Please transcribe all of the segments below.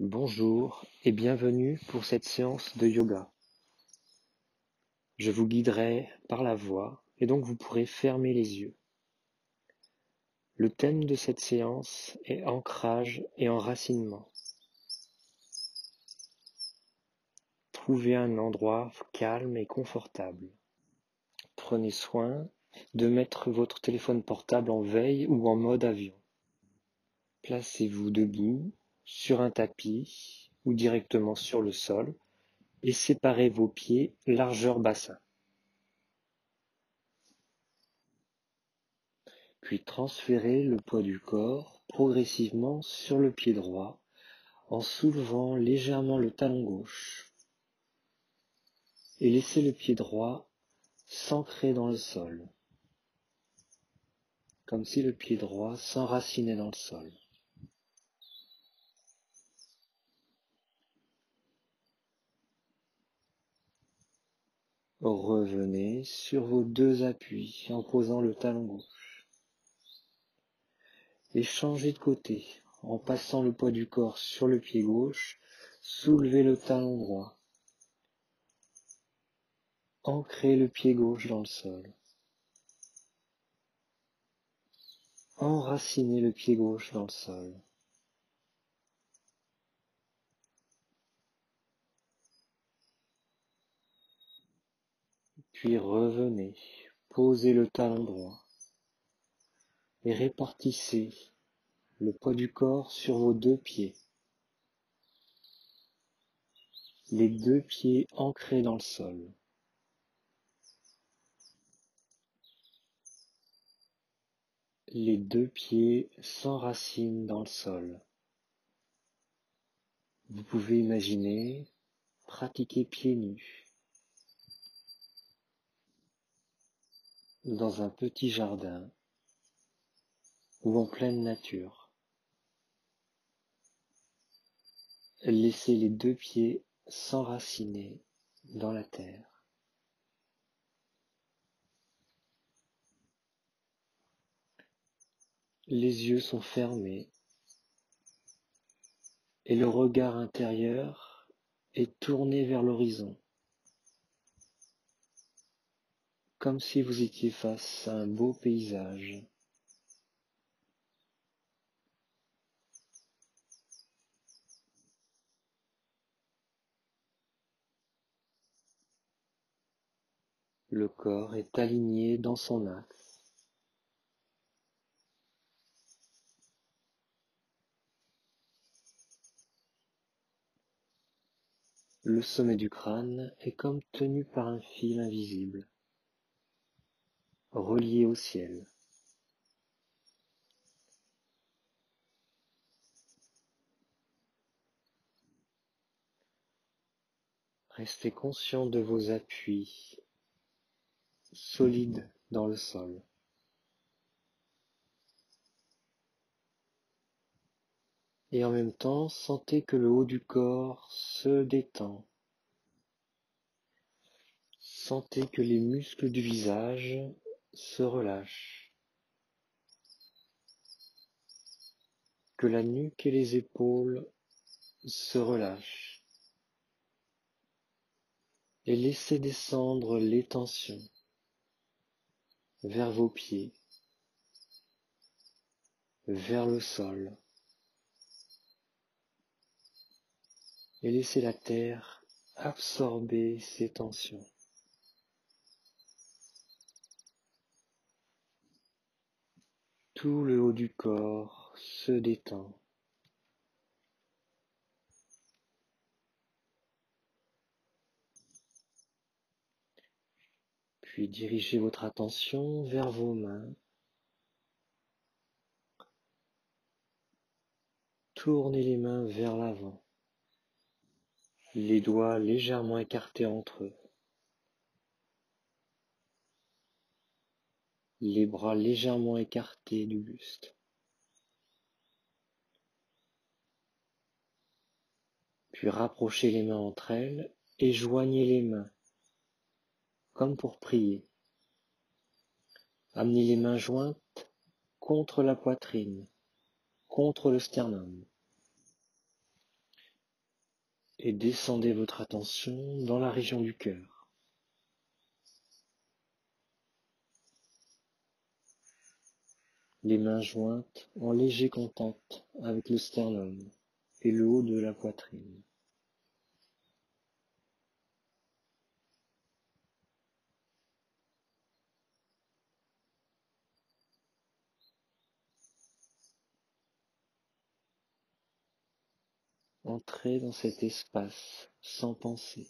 Bonjour et bienvenue pour cette séance de yoga. Je vous guiderai par la voix et donc vous pourrez fermer les yeux. Le thème de cette séance est ancrage et enracinement. Trouvez un endroit calme et confortable. Prenez soin de mettre votre téléphone portable en veille ou en mode avion. Placez-vous debout sur un tapis ou directement sur le sol et séparez vos pieds largeur bassin. Puis transférez le poids du corps progressivement sur le pied droit en soulevant légèrement le talon gauche et laissez le pied droit s'ancrer dans le sol, comme si le pied droit s'enracinait dans le sol. Revenez sur vos deux appuis en posant le talon gauche et changez de côté en passant le poids du corps sur le pied gauche, soulevez le talon droit. Ancrez le pied gauche dans le sol. Enracinez le pied gauche dans le sol. Puis revenez, posez le talon droit et répartissez le poids du corps sur vos deux pieds. Les deux pieds ancrés dans le sol. Les deux pieds s'enracinent dans le sol. Vous pouvez imaginer pratiquer pieds nus dans un petit jardin ou en pleine nature. Laissez les deux pieds s'enraciner dans la terre. Les yeux sont fermés et le regard intérieur est tourné vers l'horizon, comme si vous étiez face à un beau paysage. Le corps est aligné dans son axe. Le sommet du crâne est comme tenu par un fil invisible, relié au ciel. Restez conscient de vos appuis solides dans le sol. Et en même temps, sentez que le haut du corps se détend. Sentez que les muscles du visage se relâchent, que la nuque et les épaules se relâchent. Et laissez descendre les tensions vers vos pieds, vers le sol. Et laissez la terre absorber ces tensions. Tout le haut du corps se détend. Puis dirigez votre attention vers vos mains. Tournez les mains vers l'avant, les doigts légèrement écartés entre eux, les bras légèrement écartés du buste. Puis rapprochez les mains entre elles et joignez les mains, comme pour prier. Amenez les mains jointes contre la poitrine, contre le sternum. et descendez votre attention dans la région du cœur. Les mains jointes en léger contact avec le sternum et le haut de la poitrine. Entrez dans cet espace sans penser.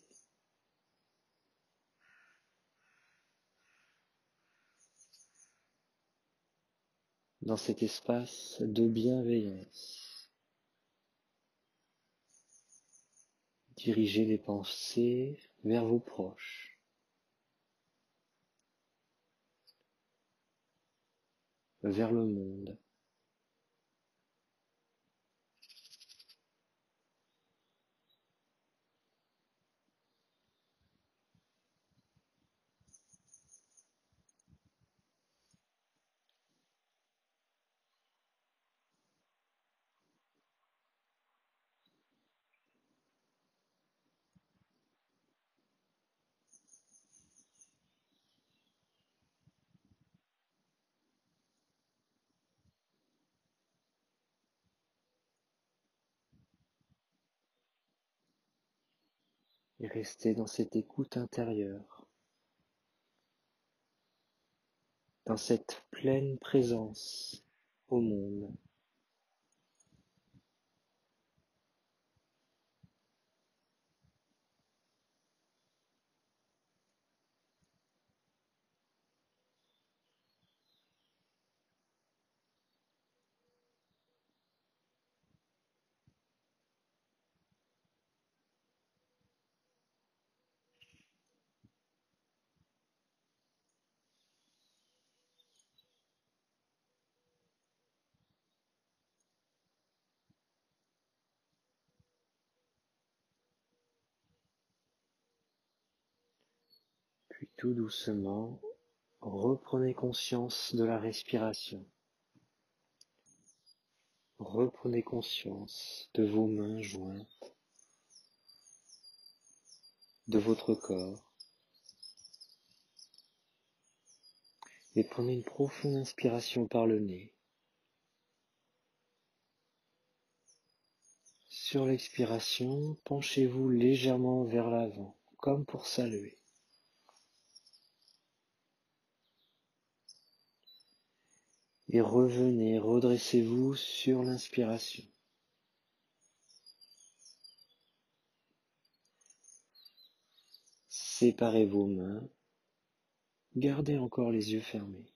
Dans cet espace de bienveillance. Dirigez les pensées vers vos proches, vers le monde. Et restez dans cette écoute intérieure, dans cette pleine présence au monde. Puis tout doucement, reprenez conscience de la respiration. Reprenez conscience de vos mains jointes, de votre corps. Et prenez une profonde inspiration par le nez. Sur l'expiration, penchez-vous légèrement vers l'avant, comme pour saluer. Et revenez, redressez-vous sur l'inspiration. Séparez vos mains. Gardez encore les yeux fermés.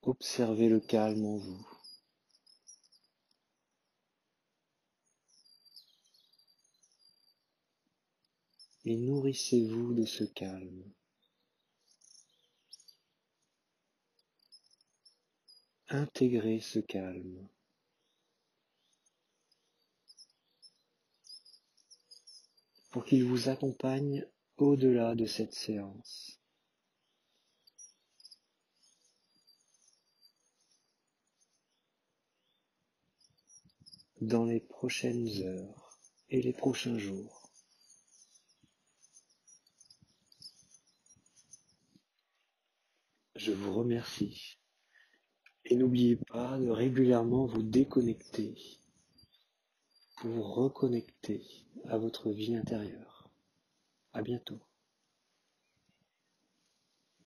Observez le calme en vous. Et nourrissez-vous de ce calme. Intégrez ce calme. Pour qu'il vous accompagne au-delà de cette séance. Dans les prochaines heures et les prochains jours. Je vous remercie. Et n'oubliez pas de régulièrement vous déconnecter pour vous reconnecter à votre vie intérieure. À bientôt.